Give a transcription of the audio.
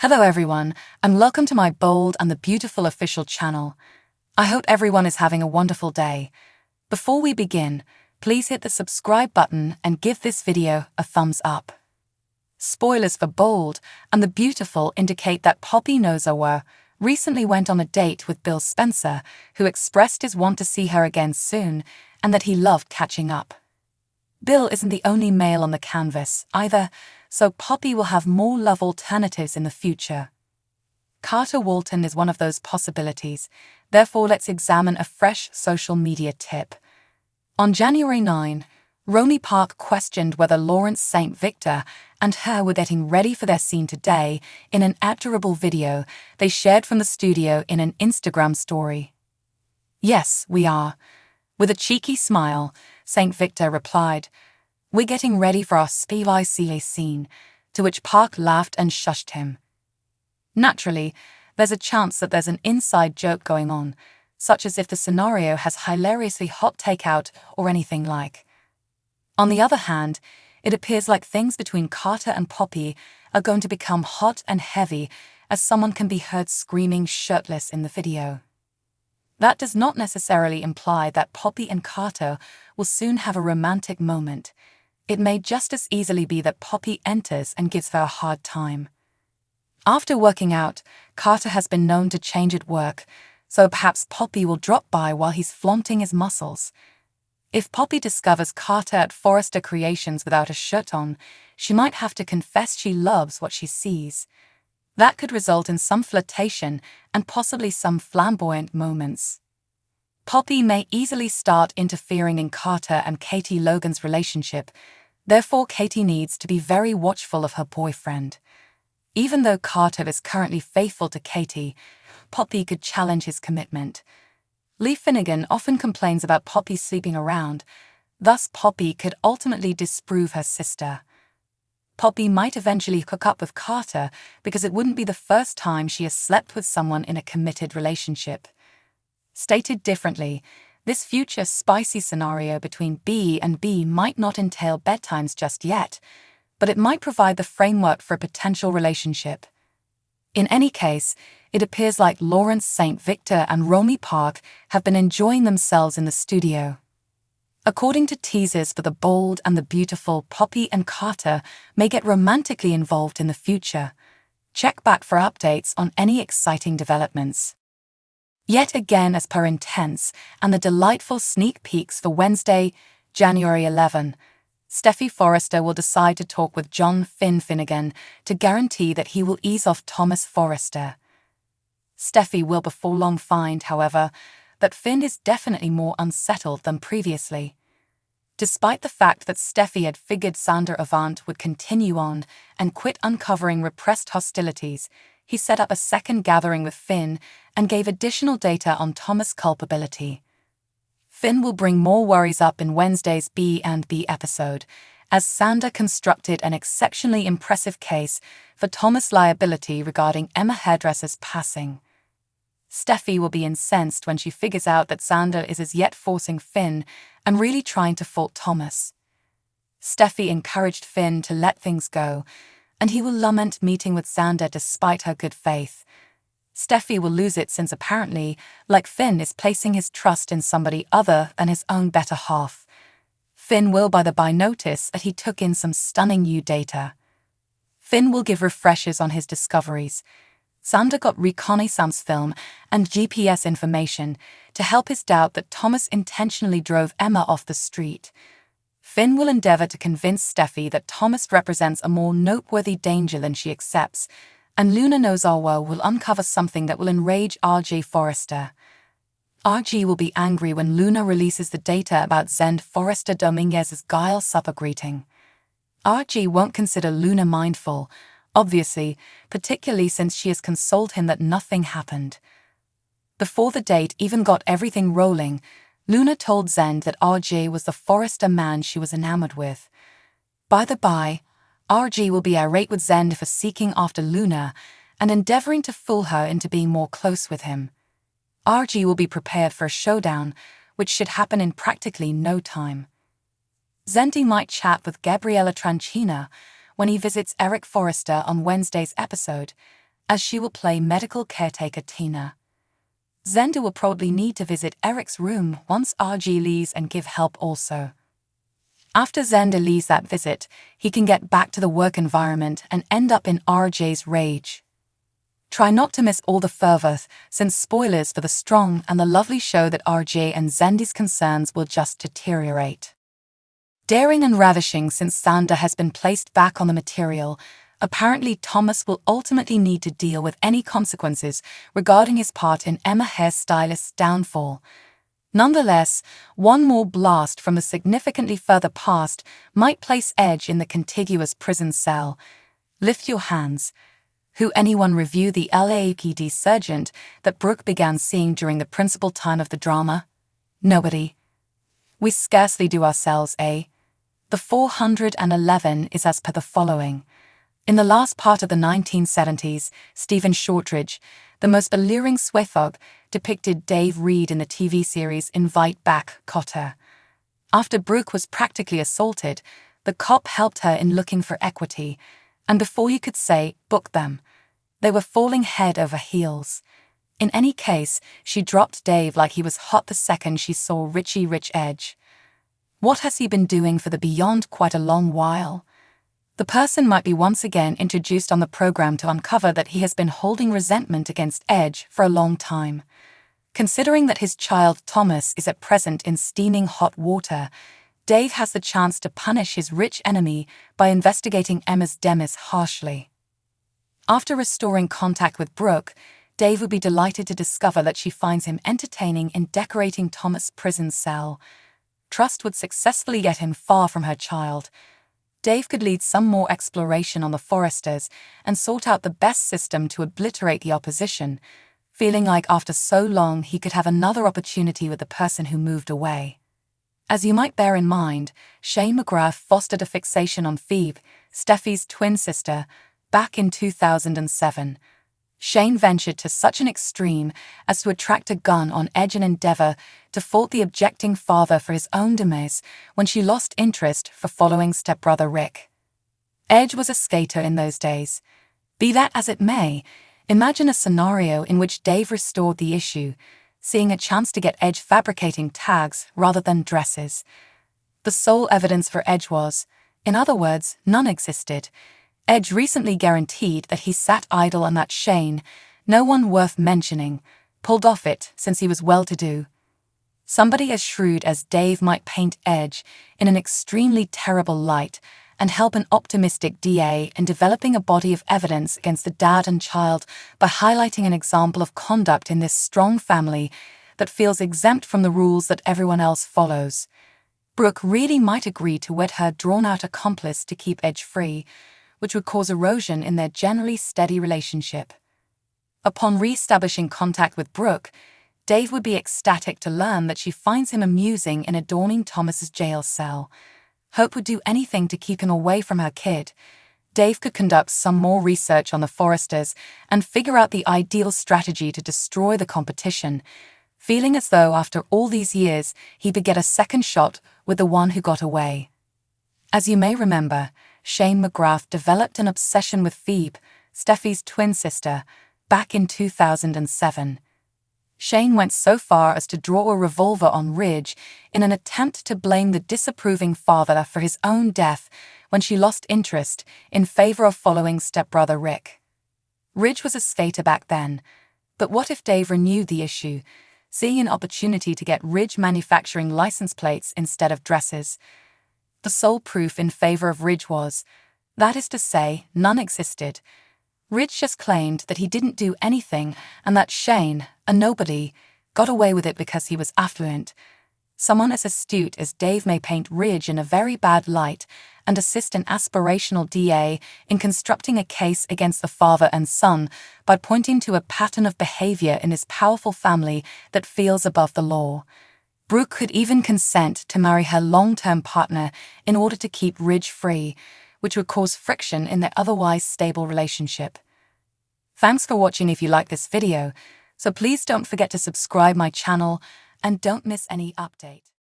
Hello everyone, and welcome to my bold and the beautiful official channel. I hope everyone is having a wonderful day. Before we begin, please hit the subscribe button and give this video a thumbs up. Spoilers for Bold and the Beautiful indicate that Poppy Nozawa recently went on a date with Bill Spencer, who expressed his want to see her again soon and that he loved catching up. Bill isn't the only male on the canvas, either, so Poppy will have more love alternatives in the future. Carter Walton is one of those possibilities, therefore let's examine a fresh social media tip. On January 9, Romy Park questioned whether Lawrence St. Victor and her were getting ready for their scene today in an adorable video they shared from the studio in an Instagram story. "Yes, we are." With a cheeky smile, St. Victor replied, "We're getting ready for our SPICA scene," to which Park laughed and shushed him. Naturally, there's a chance that there's an inside joke going on, such as if the scenario has hilariously hot takeout or anything like. On the other hand, it appears like things between Carter and Poppy are going to become hot and heavy as someone can be heard screaming shirtless in the video. That does not necessarily imply that Poppy and Carter will soon have a romantic moment. It may just as easily be that Poppy enters and gives her a hard time. After working out, Carter has been known to change at work, so perhaps Poppy will drop by while he's flaunting his muscles. If Poppy discovers Carter at Forrester Creations without a shirt on, she might have to confess she loves what she sees. That could result in some flirtation and possibly some flamboyant moments. Poppy may easily start interfering in Carter and Katie Logan's relationship, therefore Katie needs to be very watchful of her boyfriend. Even though Carter is currently faithful to Katie, Poppy could challenge his commitment. Lee Finnegan often complains about Poppy sleeping around, thus Poppy could ultimately disprove her sister. Poppy might eventually hook up with Carter because it wouldn't be the first time she has slept with someone in a committed relationship. Stated differently, this future spicy scenario between B and B might not entail bedtimes just yet, but it might provide the framework for a potential relationship. In any case, it appears like Lawrence St. Victor and Romy Park have been enjoying themselves in the studio. According to teasers for the Bold and the Beautiful, Poppy and Carter may get romantically involved in the future. Check back for updates on any exciting developments. Yet again, as per Intense and the delightful sneak peeks for Wednesday, January 11, Steffy Forrester will decide to talk with John Finnegan to guarantee that he will ease off Thomas Forrester. Steffy will before long find, however, that Finn is definitely more unsettled than previously. Despite the fact that Steffy had figured Sander Avant would continue on and quit uncovering repressed hostilities, he set up a second gathering with Finn and gave additional data on Thomas' culpability. Finn will bring more worries up in Wednesday's B&B episode, as Sander constructed an exceptionally impressive case for Thomas' liability regarding Emma Hairdresser's passing. Steffy will be incensed when she figures out that Sander is as yet forcing Finn and really trying to fault Thomas. Steffy encouraged Finn to let things go, and he will lament meeting with Sander despite her good faith. Steffy will lose it since apparently, like Finn, is placing his trust in somebody other than his own better half. Finn will by the by notice that he took in some stunning new data. Finn will give refreshers on his discoveries. Sander got reconnaissance film and GPS information to help his doubt that Thomas intentionally drove Emma off the street. Finn will endeavor to convince Steffy that Thomas represents a more noteworthy danger than she accepts, and Luna Nozawa will uncover something that will enrage RG Forrester. RG will be angry when Luna releases the data about Zend Forrester Dominguez's guile supper greeting. RG won't consider Luna mindful, obviously, particularly since she has consoled him that nothing happened. Before the date even got everything rolling, Luna told Zend that RG was the Forrester man she was enamored with. By the by, RG will be irate with Zend for seeking after Luna and endeavoring to fool her into being more close with him. RG will be prepared for a showdown, which should happen in practically no time. Zendi might chat with Gabriella Tranchina when he visits Eric Forrester on Wednesday's episode, as she will play medical caretaker Tina. Zenda will probably need to visit Eric's room once RG leaves and give help also. After Zenda leaves that visit, he can get back to the work environment and end up in RJ's rage. Try not to miss all the fervor, since spoilers for the strong and the lovely show that RJ and Zendi's concerns will just deteriorate. Daring and ravishing since Xander has been placed back on the material, apparently Thomas will ultimately need to deal with any consequences regarding his part in Emma hairstylist's downfall. Nonetheless, one more blast from the significantly further past might place Edge in the contiguous prison cell. Lift your hands. Who anyone review the LAPD sergeant that Brooke began seeing during the principal time of the drama? Nobody. We scarcely do ourselves, eh? The 411 is as per the following. In the last part of the 1970s, Stephen Shortridge, the most alluring sweathog, depicted Dave Reed in the TV series Invite Back Kotter. After Brooke was practically assaulted, the cop helped her in looking for equity, and before you could say, book them, they were falling head over heels. In any case, she dropped Dave like he was hot the second she saw Richie Rich Edge. What has he been doing for the beyond quite a long while? The person might be once again introduced on the program to uncover that he has been holding resentment against Edge for a long time. Considering that his child Thomas is at present in steaming hot water, Dave has the chance to punish his rich enemy by investigating Emma's demise harshly. After restoring contact with Brooke, Dave would be delighted to discover that she finds him entertaining in decorating Thomas' prison cell. Trust would successfully get him far from her child. Dave could lead some more exploration on the Foresters and sort out the best system to obliterate the opposition, feeling like after so long he could have another opportunity with the person who moved away. As you might bear in mind, Shane McGrath fostered a fixation on Phoebe, Steffi's twin sister, back in 2007. Shane ventured to such an extreme as to attract a gun on Edge and endeavor to fault the objecting father for his own demise when she lost interest for following stepbrother Rick. Edge was a skater in those days. Be that as it may, imagine a scenario in which Dave restored the issue, seeing a chance to get Edge fabricating tags rather than dresses. The sole evidence for Edge was, in other words, none existed. Edge recently guaranteed that he sat idle and that Shane, no one worth mentioning, pulled off it since he was well-to-do. Somebody as shrewd as Dave might paint Edge in an extremely terrible light and help an optimistic DA in developing a body of evidence against the dad and child by highlighting an example of conduct in this strong family that feels exempt from the rules that everyone else follows. Brooke really might agree to wed her drawn-out accomplice to keep Edge free, which would cause erosion in their generally steady relationship. Upon re-establishing contact with Brooke, Dave would be ecstatic to learn that she finds him amusing in adorning Thomas's jail cell. Hope would do anything to keep him away from her kid. Dave could conduct some more research on the Foresters and figure out the ideal strategy to destroy the competition, feeling as though after all these years he would get a second shot with the one who got away. As you may remember, Shane McGrath developed an obsession with Phoebe, Steffi's twin sister, back in 2007. Shane went so far as to draw a revolver on Ridge in an attempt to blame the disapproving father for his own death when she lost interest in favor of following stepbrother Rick. Ridge was a skater back then, but what if Dave renewed the issue, seeing an opportunity to get Ridge manufacturing license plates instead of dresses? The sole proof in favor of Ridge was, that is to say, none existed. Ridge just claimed that he didn't do anything and that Shane, a nobody, got away with it because he was affluent. Someone as astute as Dave may paint Ridge in a very bad light and assist an aspirational DA in constructing a case against the father and son by pointing to a pattern of behavior in his powerful family that feels above the law. Brooke could even consent to marry her long-term partner in order to keep Ridge free, which would cause friction in their otherwise stable relationship. Thanks for watching if you like this video, so please don't forget to subscribe my channel and don't miss any update.